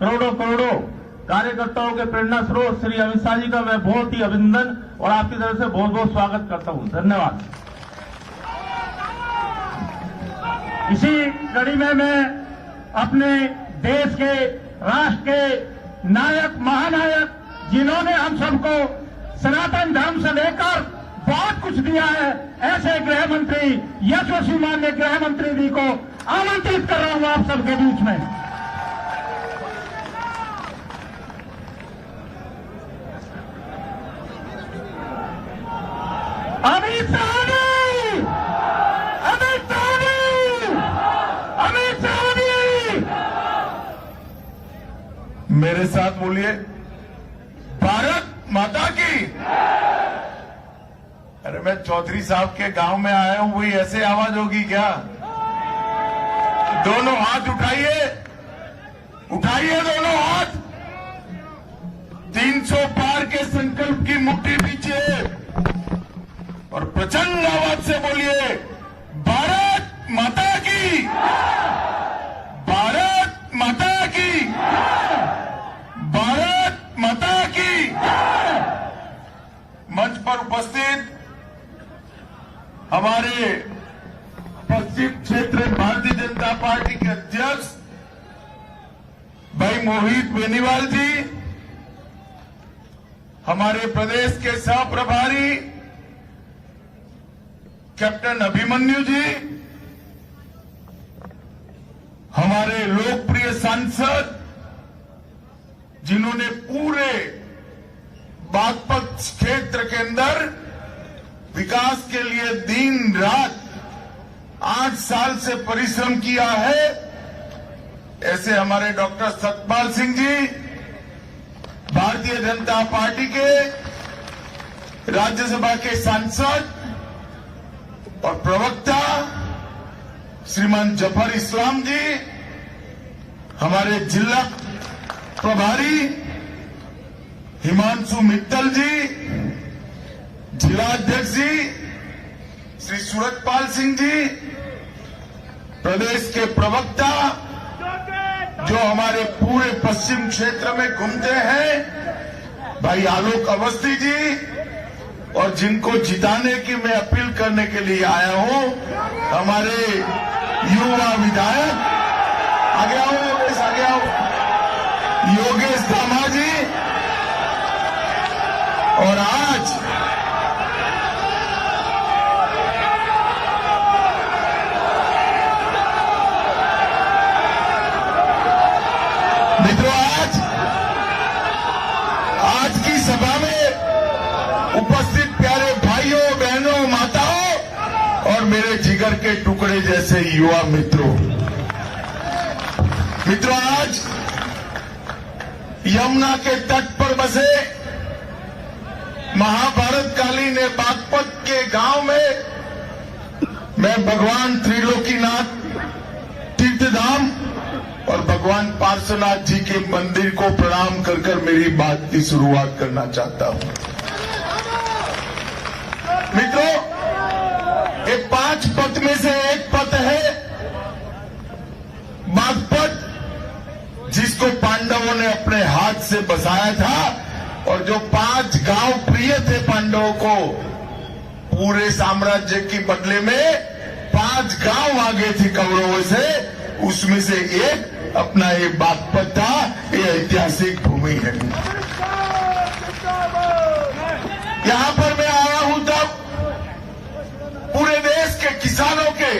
करोड़ों करोड़ों कार्यकर्ताओं के प्रेरणा स्रोत श्री अमित शाह जी का मैं बहुत ही अभिनंदन और आपकी तरफ से बहुत बहुत स्वागत करता हूं। धन्यवाद। इसी कड़ी में मैं अपने देश के, राष्ट्र के नायक, महानायक, जिन्होंने हम सबको सनातन धर्म से लेकर बहुत कुछ दिया है, ऐसे गृह मंत्री, यशस्वी माननीय गृह मंत्री जी को आमंत्रित कर रहा हूं आप सबके बीच में। अमित शाह जी, अमित शाह जी, अमित शाह जी, मेरे साथ बोलिए, भारत माता की। अरे मैं चौधरी साहब के गांव में आया हूं, वही ऐसे आवाज होगी क्या? दोनों हाथ उठाइए, उठाइए दोनों हाथ। 300 पार के संकल्प की मुट्ठी पीछे और प्रचंड आवाज से बोलिए, भारत माता की, भारत माता की, भारत माता की। मंच पर उपस्थित हमारे पश्चिम क्षेत्र भारतीय जनता पार्टी के अध्यक्ष भाई मोहित बेनीवाल जी, हमारे प्रदेश के सह प्रभारी कैप्टन अभिमन्यु जी, हमारे लोकप्रिय सांसद जिन्होंने पूरे बागपत क्षेत्र के अंदर विकास के लिए दिन रात 8 साल से परिश्रम किया है, ऐसे हमारे डॉक्टर सतपाल सिंह जी, भारतीय जनता पार्टी के राज्यसभा के सांसद और प्रवक्ता श्रीमान जफर इस्लाम जी, हमारे जिला प्रभारी हिमांशु मित्तल जी, जिला अध्यक्ष जी श्री सूरजपाल सिंह जी, प्रदेश के प्रवक्ता जो हमारे पूरे पश्चिम क्षेत्र में घूमते हैं भाई आलोक अवस्थी जी, और जिनको जिताने की मैं अपील करने के लिए आया हूं, हमारे युवा विधायक, आगे आओ योगेश, आगे आओ, योगेश धामा जी। और आज मित्रों, आज की सभा में उपस्थित प्यारे भाइयों, बहनों, माताओं और मेरे जिगर के टुकड़े जैसे युवा मित्रों, आज यमुना के तट पर बसे महाभारत कालीन बागपत के गांव में मैं भगवान त्रिलोकीनाथ तीर्थधाम और भगवान पार्श्वनाथ जी के मंदिर को प्रणाम कर कर मेरी बात की शुरुआत करना चाहता हूं। मित्रों, ये 5 पथ में से एक पथ है बागपत, जिसको पांडवों ने अपने हाथ से बसाया था, और जो 5 गांव प्रिय थे पांडवों को, पूरे साम्राज्य के बदले में 5 गांव आगे थे कौरवों से, उसमें से एक अपना ये बागपत था। ये ऐतिहासिक भूमि है। यहां पर मैं आया हूं तब पूरे देश के किसानों के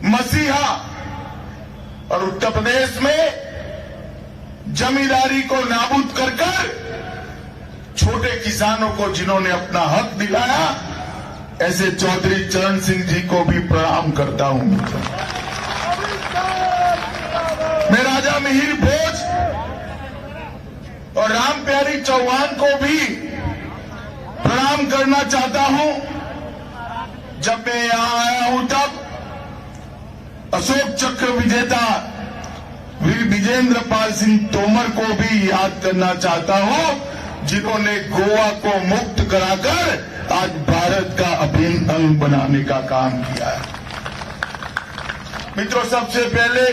मसीहा और उत्तर प्रदेश में जमींदारी को नाबूद कर कर छोटे किसानों को जिन्होंने अपना हक दिलाया, ऐसे चौधरी चरण सिंह जी को भी प्रणाम करता हूं। मैं राजा मिहिर भोज और राम प्यारी चौहान को भी प्रणाम करना चाहता हूं। जब मैं यहां आया हूं तब अशोक चक्र विजेता वीर विजेंद्र पाल सिंह तोमर को भी याद करना चाहता हूं, जिन्होंने गोवा को मुक्त कराकर आज भारत का अभिन्न अंग बनाने का काम किया है। मित्रों, सबसे पहले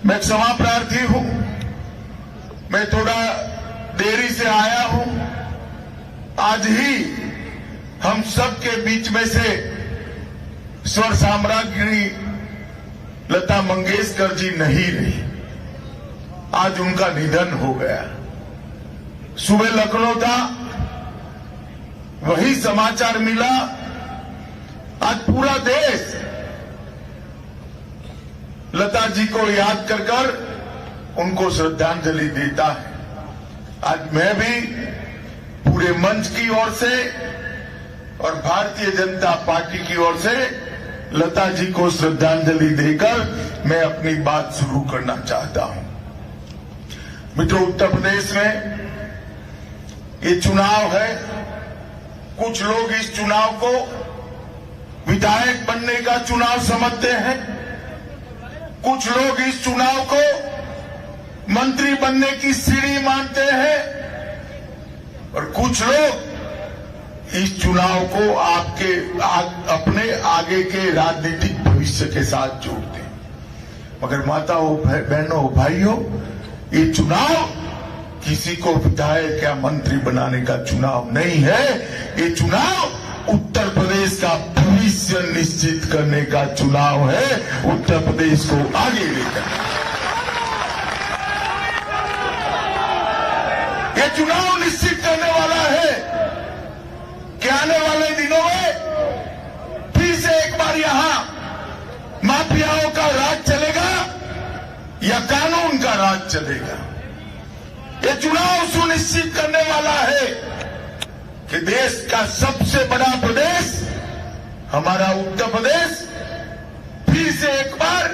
मैं क्षमा प्रार्थी हूं, मैं थोड़ा देरी से आया हूं। आज ही हम सबके बीच में से स्वर साम्राज्ञी लता मंगेशकर जी नहीं रही। आज उनका निधन हो गया। सुबह लखनऊ था, वही समाचार मिला। आज पूरा देश लता जी को याद कर कर उनको श्रद्धांजलि देता है। आज मैं भी पूरे मंच की ओर से और भारतीय जनता पार्टी की ओर से लता जी को श्रद्धांजलि देकर मैं अपनी बात शुरू करना चाहता हूं। मित्रों, उत्तर प्रदेश में ये चुनाव है। कुछ लोग इस चुनाव को विधायक बनने का चुनाव समझते हैं, कुछ लोग इस चुनाव को मंत्री बनने की सीढ़ी मानते हैं और कुछ लोग इस चुनाव को अपने आगे के राजनीतिक भविष्य के साथ जोड़ते हैं। मगर माताओं, बहनों, भाइयों, ये चुनाव किसी को विधायक या मंत्री बनाने का चुनाव नहीं है। ये चुनाव उत्तर प्रदेश का भविष्य निश्चित करने का चुनाव है, उत्तर प्रदेश को आगे लेकर। ये चुनाव निश्चित करने वाला है कि आने वाले दिनों में फिर से एक बार यहां माफियाओं का राज चलेगा या कानून का राज चलेगा। ये चुनाव सुनिश्चित करने वाला है कि देश का सबसे बड़ा प्रदेश हमारा उत्तर प्रदेश फिर से एक बार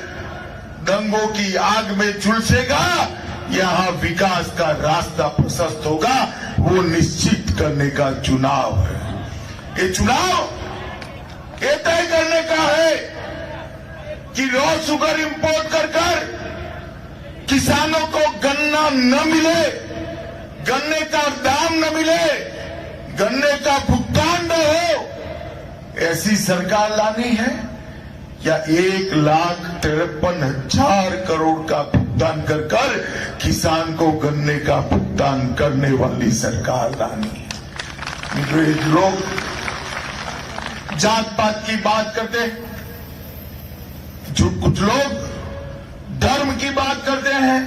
दंगों की आग में झुलसेगा, यहां विकास का रास्ता प्रशस्त होगा, वो निश्चित करने का चुनाव है। ये चुनाव ये तय करने का है कि रॉ शुगर इंपोर्ट कर किसानों को गन्ना न मिले, गन्ने का दाम न मिले, गन्ने का भुगतान न हो, ऐसी सरकार लानी है या 1,53,000 करोड़ का भुगतान कर किसान को गन्ने का भुगतान करने वाली सरकार लानी है। लोग जात पात की बात करते हैं, जो कुछ लोग धर्म की बात करते हैं,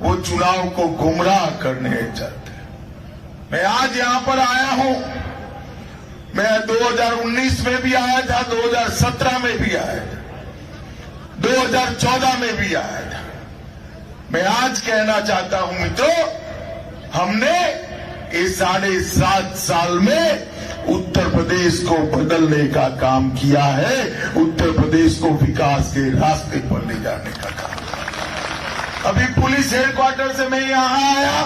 वो चुनाव को गुमराह करने चाहते हैं। मैं आज यहां पर आया हूं, मैं 2019 में भी आया था, 2017 में भी आया था, 2014 में भी आया था। मैं आज कहना चाहता हूं मित्रों, हमने ये 7.5 साल में उत्तर प्रदेश को बदलने का काम किया है, उत्तर प्रदेश को विकास के रास्ते पर ले जाने का काम। अभी पुलिस हेडक्वार्टर से मैं यहां आया,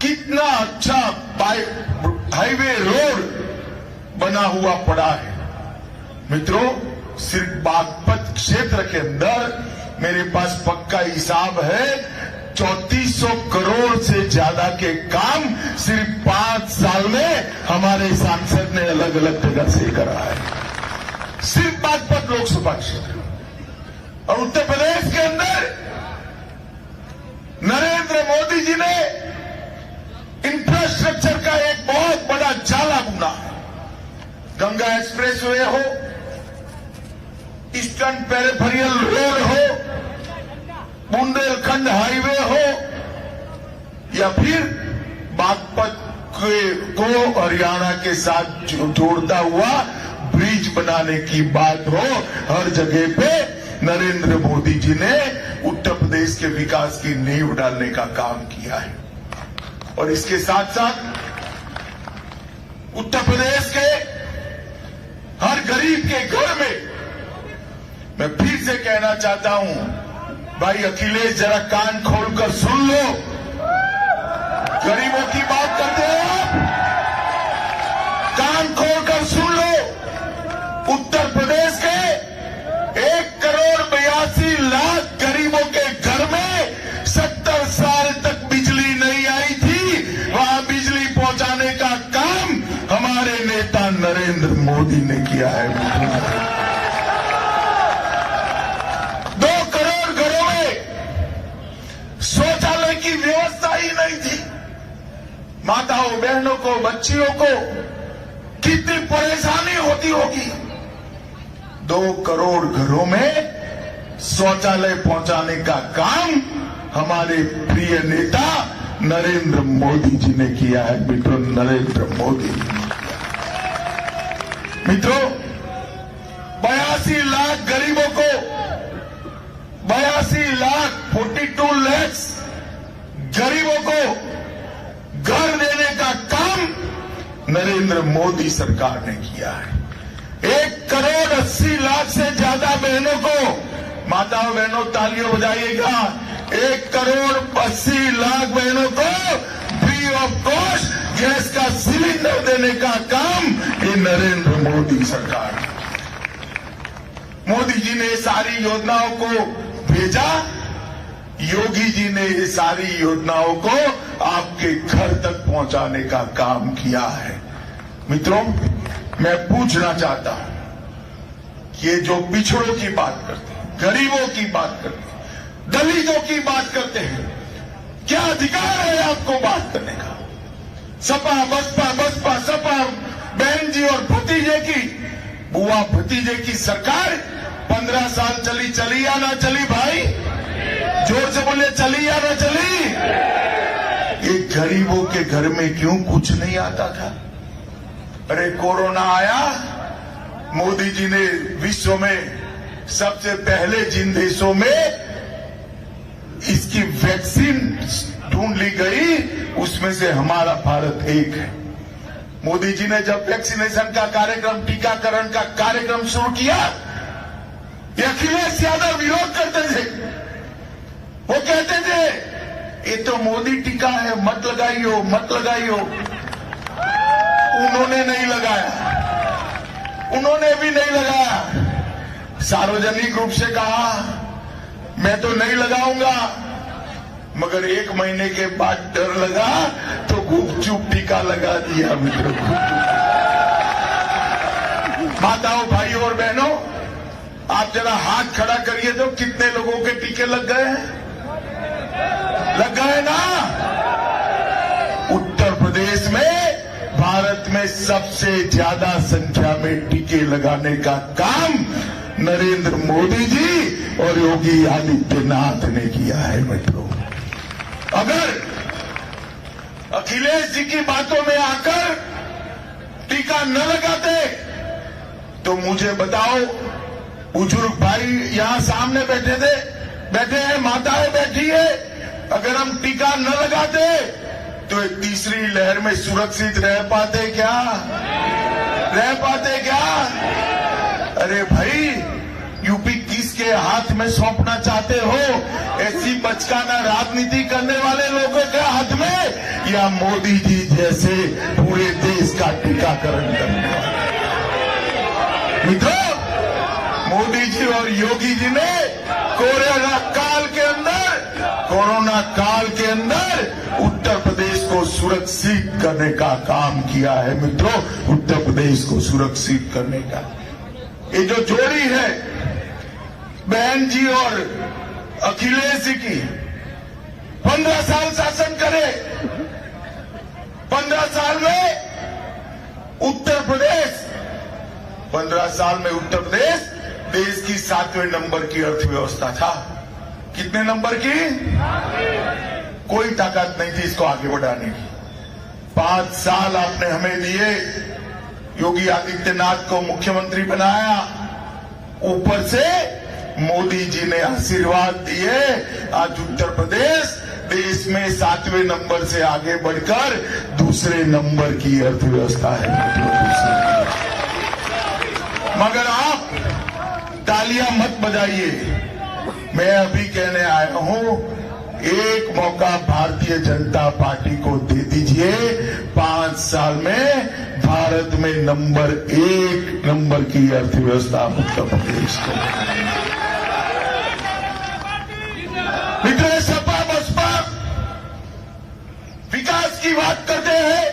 कितना अच्छा हाईवे रोड बना हुआ पड़ा है। मित्रों, सिर्फ बागपत क्षेत्र के अंदर मेरे पास पक्का हिसाब है, 3400 करोड़ से ज्यादा के काम सिर्फ 5 साल में हमारे सांसद ने अलग अलग जगह से करा है, सिर्फ बागपत लोकसभा क्षेत्र। और उत्तर प्रदेश के अंदर नरेंद्र मोदी जी ने इंफ्रास्ट्रक्चर का एक बहुत बड़ा जाला बुना है। गंगा एक्सप्रेसवे हो, ईस्टर्न पेरिफेरियल रोड हो, बुंदेलखंड हाईवे हो, या फिर बागपत को हरियाणा के साथ जोड़ता हुआ ब्रिज बनाने की बात हो, हर जगह पे नरेंद्र मोदी जी ने उत्तर प्रदेश के विकास की नींव डालने का काम किया है। और इसके साथ साथ उत्तर प्रदेश के हर गरीब के घर में मैं फिर से कहना चाहता हूं, भाई अखिलेश, जरा कान खोलकर सुन लो, गरीबों की बात करते हो आप, कान खोलकर सुन लो। उत्तर प्रदेश के 1,82,00,000 गरीबों के घर में 70 साल तक बिजली नहीं आई थी, वहां बिजली पहुंचाने का काम हमारे नेता नरेंद्र मोदी ने किया है। 2 माताओं बहनों को, बच्चियों को कितनी परेशानी होती होगी। 2 करोड़ घरों में शौचालय पहुंचाने का काम हमारे प्रिय नेता नरेंद्र मोदी जी ने किया है। मित्रों, नरेंद्र मोदी मित्रों, 82 लाख गरीबों को 42 लाख गरीबों को घर देने का काम नरेंद्र मोदी सरकार ने किया है। 1 करोड़ 80 लाख से ज्यादा बहनों को, माताओं बहनों तालियों बजाइएगा, 1 करोड़ 80 लाख बहनों को फ्री ऑफ कॉस्ट गैस का सिलेंडर देने का काम ये नरेंद्र मोदी सरकार ने। मोदी जी ने सारी योजनाओं को भेजा, योगी जी ने ये सारी योजनाओं को आपके घर तक पहुंचाने का काम किया है। मित्रों, मैं पूछना चाहता हूं कि ये जो पिछड़ों की बात करते हैं, गरीबों की बात करते हैं, दलितों की बात करते हैं, क्या अधिकार है आपको बात करने का? सपा बसपा सपा बहन जी और भतीजे की, बुआ भतीजे की सरकार 15 साल चली या ना चली? भाई जोर से बोले, चली या ना चली? ये गरीबों के घर में क्यों कुछ नहीं आता था? अरे कोरोना आया, मोदी जी ने विश्व में सबसे पहले जिन देशों में इसकी वैक्सीन ढूंढ ली गई उसमें से हमारा भारत एक है। मोदी जी ने जब वैक्सीनेशन का कार्यक्रम, टीकाकरण का कार्यक्रम शुरू किया, ये अखिलेश यादव विरोध करते थे। वो कहते थे ये तो मोदी टीका है, मत लगाइयो मत लगाइयो। उन्होंने नहीं लगाया, उन्होंने भी नहीं लगाया। सार्वजनिक रूप से कहा मैं तो नहीं लगाऊंगा, मगर 1 महीने के बाद डर लगा तो गुपचुप टीका लगा दिया। मित्रों, माताओं भाइयों और बहनों, आप जरा हाथ खड़ा करिए तो कितने लोगों के टीके लग गए हैं? लग गए ना? उत्तर प्रदेश में भारत में सबसे ज्यादा संख्या में टीके लगाने का काम नरेंद्र मोदी जी और योगी आदित्यनाथ ने किया है। मित्रों, अगर अखिलेश जी की बातों में आकर टीका न लगाते तो मुझे बताओ, बुजुर्ग भाई यहां सामने बैठे हैं, माताएं बैठी है, अगर हम टीका न लगाते तो एक तीसरी लहर में सुरक्षित रह पाते क्या? रह पाते क्या? अरे भाई, यूपी किसके हाथ में सौंपना चाहते हो? ऐसी बचकाना राजनीति करने वाले लोगों के हाथ में, या मोदी जी जैसे पूरे देश का टीकाकरण करने वाले? मित्रों, मोदी जी और योगी जी ने कोरोना काल के अंदर उत्तर प्रदेश को सुरक्षित करने का काम किया है। मित्रों, उत्तर प्रदेश को सुरक्षित करने का ये जो जोड़ी है बहन जी और अखिलेश जी की, 15 साल शासन करे, 15 साल में उत्तर प्रदेश 15 साल में उत्तर प्रदेश देश की 7वें नंबर की अर्थव्यवस्था था। कितने नंबर की? कोई ताकत नहीं थी इसको आगे बढ़ाने की। 5 साल आपने हमें दिए, योगी आदित्यनाथ को मुख्यमंत्री बनाया, ऊपर से मोदी जी ने आशीर्वाद दिए। आज उत्तर प्रदेश देश में 7वें नंबर से आगे बढ़कर दूसरे नंबर की अर्थव्यवस्था है। मगर आप तालियां मत बजाइए, मैं अभी कहने आया हूं, एक मौका भारतीय जनता पार्टी को दे दीजिए। 5 साल में भारत में नंबर 1 की अर्थव्यवस्था उत्तर प्रदेश को। मित्रों, सपा बसपा विकास की बात करते हैं,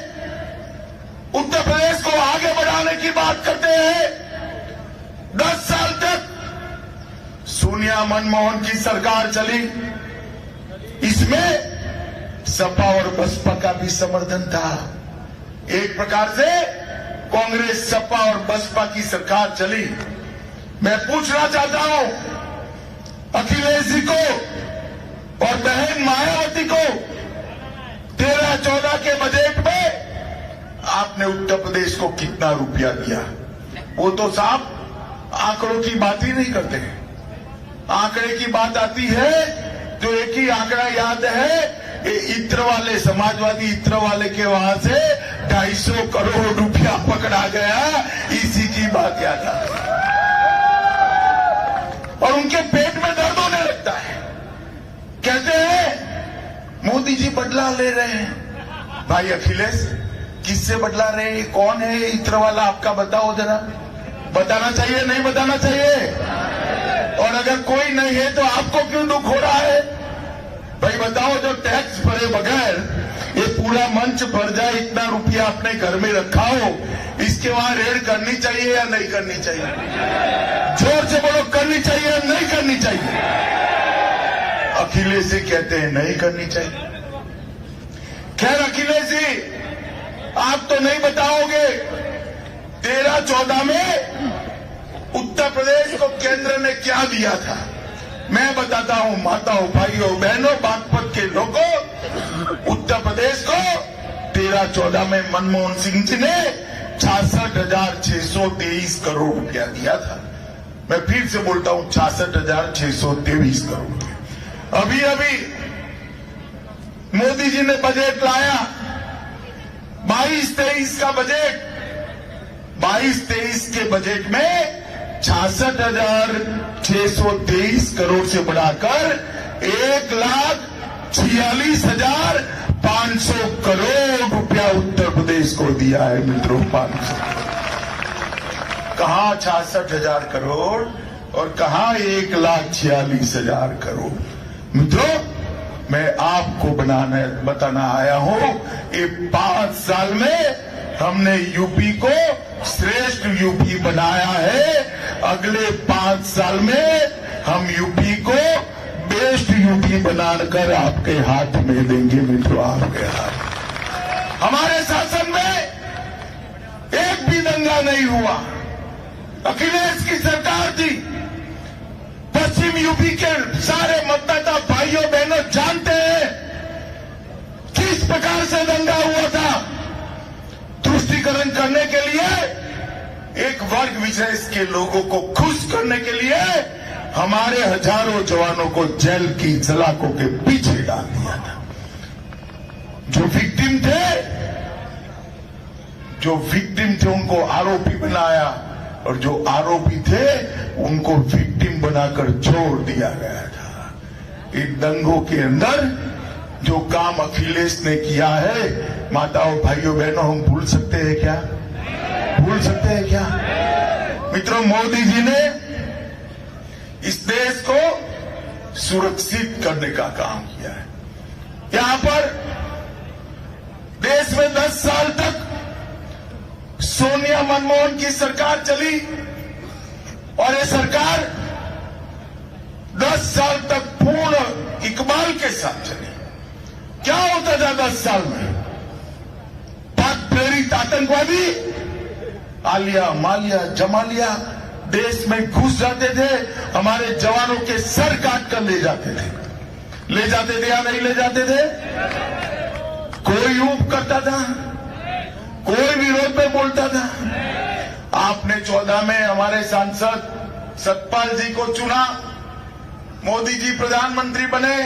उत्तर प्रदेश को आगे बढ़ाने की बात करते हैं। 10 साल तक सोनिया मनमोहन की सरकार चली, इसमें सपा और बसपा का भी समर्थन था। एक प्रकार से कांग्रेस, सपा और बसपा की सरकार चली। मैं पूछना चाहता हूं अखिलेश जी को और बहन मायावती को, 13-14 के बजट में आपने उत्तर प्रदेश को कितना रुपया दिया? वो तो साहब आंकड़ों की बात ही नहीं करते हैं। आंकड़े की बात आती है तो एक ही आंकड़ा याद है, ये इत्र वाले, समाजवादी इत्र वाले के वहां से 250 करोड़ रुपया पकड़ा गया, इसी की बात याद आती है। और उनके पेट में दर्द होने लगता है। कहते हैं मोदी जी बदला ले रहे हैं। भाई अखिलेश, किससे बदला रहे हैं? कौन है ये इत्र वाला? आपका बताओ जरा। बताना चाहिए, नहीं बताना चाहिए? और अगर कोई नहीं है तो आपको क्यों दुख हो रहा है? भाई बताओ, जो टैक्स भरे बगैर ये पूरा मंच भर जाए, इतना रुपया अपने घर में रखा हो, इसके वहां रेड करनी चाहिए या नहीं करनी चाहिए? जोर से बोलो, करनी चाहिए या नहीं करनी चाहिए? अखिलेश जी कहते हैं नहीं करनी चाहिए। खैर अखिलेश जी, आप तो नहीं बताओगे 13-14 में उत्तर प्रदेश को केंद्र ने क्या दिया था। मैं बताता हूं माताओं, भाइयों, बहनों, बागपत के लोगों, उत्तर प्रदेश को 13-14 में मनमोहन सिंह जी ने 66,623 करोड़ रुपया दिया था। मैं फिर से बोलता हूं, 66,623 करोड़ रुपया। अभी अभी मोदी जी ने बजट लाया, 22-23 का बजट। 22-23 के बजट में 66,623 करोड़ से बढ़ाकर 1,46,500 करोड़ रुपया उत्तर प्रदेश को दिया है। मित्रों, 500 कहां 66,000 करोड़ और कहां 1,46,000 करोड़। मित्रों, मैं आपको बताना आया हूं, ये 5 साल में हमने यूपी को श्रेष्ठ यूपी बनाया है। अगले 5 साल में हम यूपी को बेस्ट यूपी बनाकर आपके हाथ में देंगे। मित्रों, आपके हाथ। हमारे शासन में एक भी दंगा नहीं हुआ। अखिलेश की सरकार थी। पश्चिम यूपी के सारे मतदाता भाइयों बहनों जानते हैं किस प्रकार से दंगा हुआ था। तुष्टीकरण करने के लिए, एक वर्ग विशेष के लोगों को खुश करने के लिए हमारे हजारों जवानों को जेल की सलाखों के पीछे डाल दिया था। जो विक्टिम थे उनको आरोपी बनाया, और जो आरोपी थे उनको विक्टिम बनाकर छोड़ दिया गया था। इन दंगों के अंदर जो काम अखिलेश ने किया है, माताओं, भाइयों, बहनों, हम भूल सकते हैं क्या? भूल सकते हैं क्या? मित्रों, मोदी जी ने इस देश को सुरक्षित करने का काम किया है। यहां पर देश में 10 साल तक सोनिया मनमोहन की सरकार चली, और ये सरकार 10 साल तक पूर्ण इकबाल के साथ चली। क्या होता था 10 साल में? पाक प्रेरित आतंकवादी आलिया, मालिया, जमालिया देश में घुस जाते थे, हमारे जवानों के सर काट कर ले जाते थे। ले जाते थे या नहीं ले जाते थे? कोई ऊप करता था? कोई विरोध में बोलता था? आपने 14 में हमारे सांसद सतपाल जी को चुना, मोदी जी प्रधानमंत्री बने,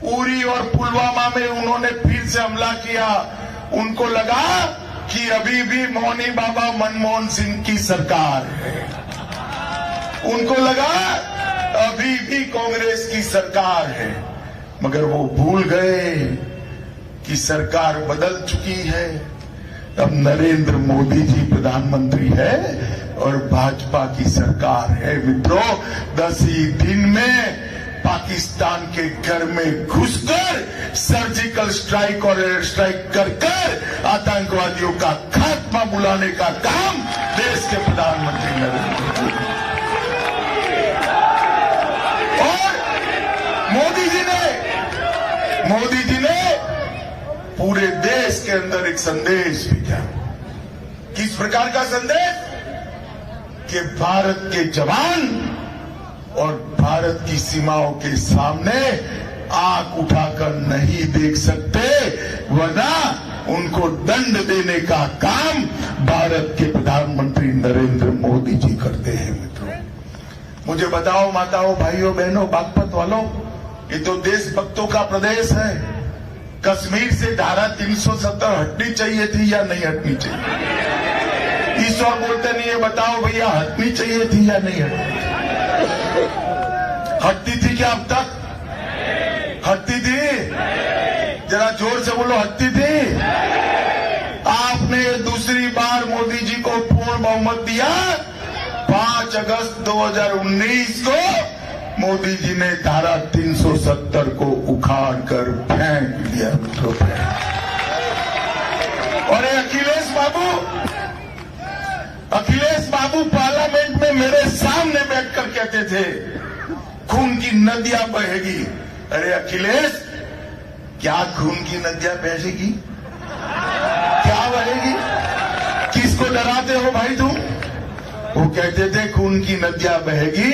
उरी और पुलवामा में उन्होंने फिर से हमला किया। उनको लगा कि अभी भी मौनी बाबा मनमोहन सिंह की सरकार है। उनको लगा अभी भी कांग्रेस की सरकार है, मगर वो भूल गए कि सरकार बदल चुकी है। अब नरेंद्र मोदी जी प्रधानमंत्री है और भाजपा की सरकार है। मित्रों, 10 ही दिन में पाकिस्तान के घर में घुसकर सर्जिकल स्ट्राइक और एयर स्ट्राइक कर आतंकवादियों का खात्मा बुलाने का काम देश के प्रधानमंत्री नरेंद्र मोदी। और मोदी जी ने पूरे देश के अंदर एक संदेश भेजा। किस प्रकार का संदेश? कि भारत के जवान और भारत की सीमाओं के सामने आंख उठाकर नहीं देख सकते, वरना उनको दंड देने का काम भारत के प्रधानमंत्री नरेंद्र मोदी जी करते हैं। मित्रों, मुझे बताओ माताओं, भाइयों, बहनों, बागपत वालों, ये तो देशभक्तों का प्रदेश है। कश्मीर से धारा 370 हटनी चाहिए थी या नहीं हटनी चाहिए? ईश्वर बोलते नहीं है, बताओ भैया हटनी चाहिए थी या नहीं हटनी चाहिए? हटती थी क्या अब तक? हटती थी? जरा जोर से बोलो, हटती थी? आपने दूसरी बार मोदी जी को पूर्ण बहुमत दिया। 5 अगस्त 2019 को मोदी जी ने धारा 370 को उखाड़ कर फेंक दिया। और ये अखिलेश बाबू पार्लियामेंट में मेरे सामने बैठकर कहते थे खून की नदियां बहेगी। अरे अखिलेश, क्या खून की नदियां बहेगी? क्या बहेगी? किसको डराते हो भाई तुम? वो कहते थे खून की नदियां बहेगी,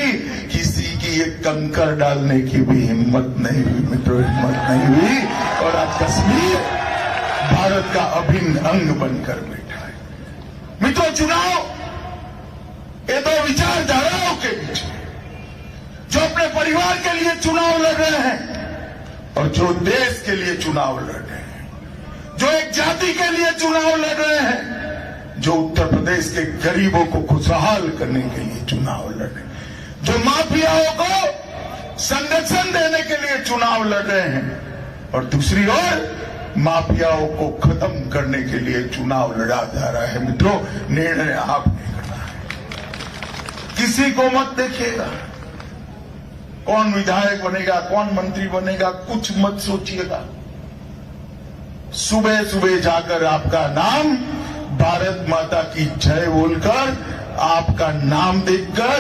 किसी की एक कंकर डालने की भी हिम्मत नहीं हुई। मित्रों, हिम्मत नहीं हुई, और आज कश्मीर भारत का अभिन्न अंग बनकर बैठा है। मित्रों, चुनाव ये दो विचारधाराओं के बीच में, जो अपने परिवार के लिए चुनाव लड़ रहे हैं और जो देश के लिए चुनाव लड़ रहे हैं, जो एक जाति के लिए चुनाव लड़ रहे हैं, जो उत्तर प्रदेश के गरीबों को खुशहाल करने के लिए चुनाव लड़ रहे हैं, जो माफियाओं को संरक्षण देने के लिए चुनाव लड़ रहे हैं, और दूसरी ओर माफियाओं को खत्म करने के लिए चुनाव लड़ा जा रहा है। मित्रों, निर्णय आपने करना है। किसी को मत देखिएगा कौन विधायक बनेगा, कौन मंत्री बनेगा, कुछ मत सोचिएगा। सुबह सुबह जाकर आपका नाम भारत माता की जय बोलकर, आपका नाम देखकर,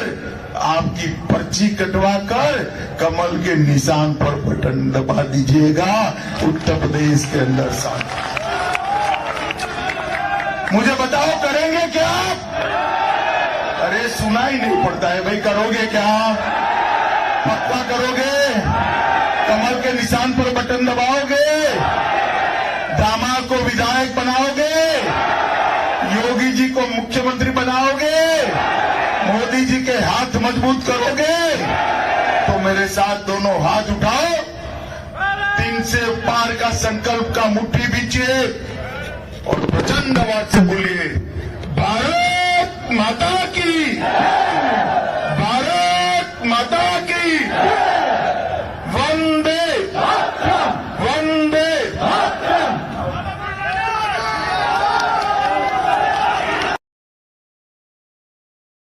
आपकी पर्ची कटवाकर कमल के निशान पर बटन दबा दीजिएगा। उत्तर प्रदेश के अंदर शांति। मुझे बताओ, करेंगे क्या आप? अरे सुना ही नहीं पड़ता है भाई। करोगे क्या? पक्का करोगे? कमल के निशान पर बटन दबाओगे? दामाद को विधायक बनाओगे? योगी जी को मुख्यमंत्री बनाओगे? मोदी जी के हाथ मजबूत करोगे? तो मेरे साथ दोनों हाथ उठाओ, 3 से पार का संकल्प का मुट्ठी बीचिए और प्रचंड आवाज से बोलिए, भारत माता की, भारत माता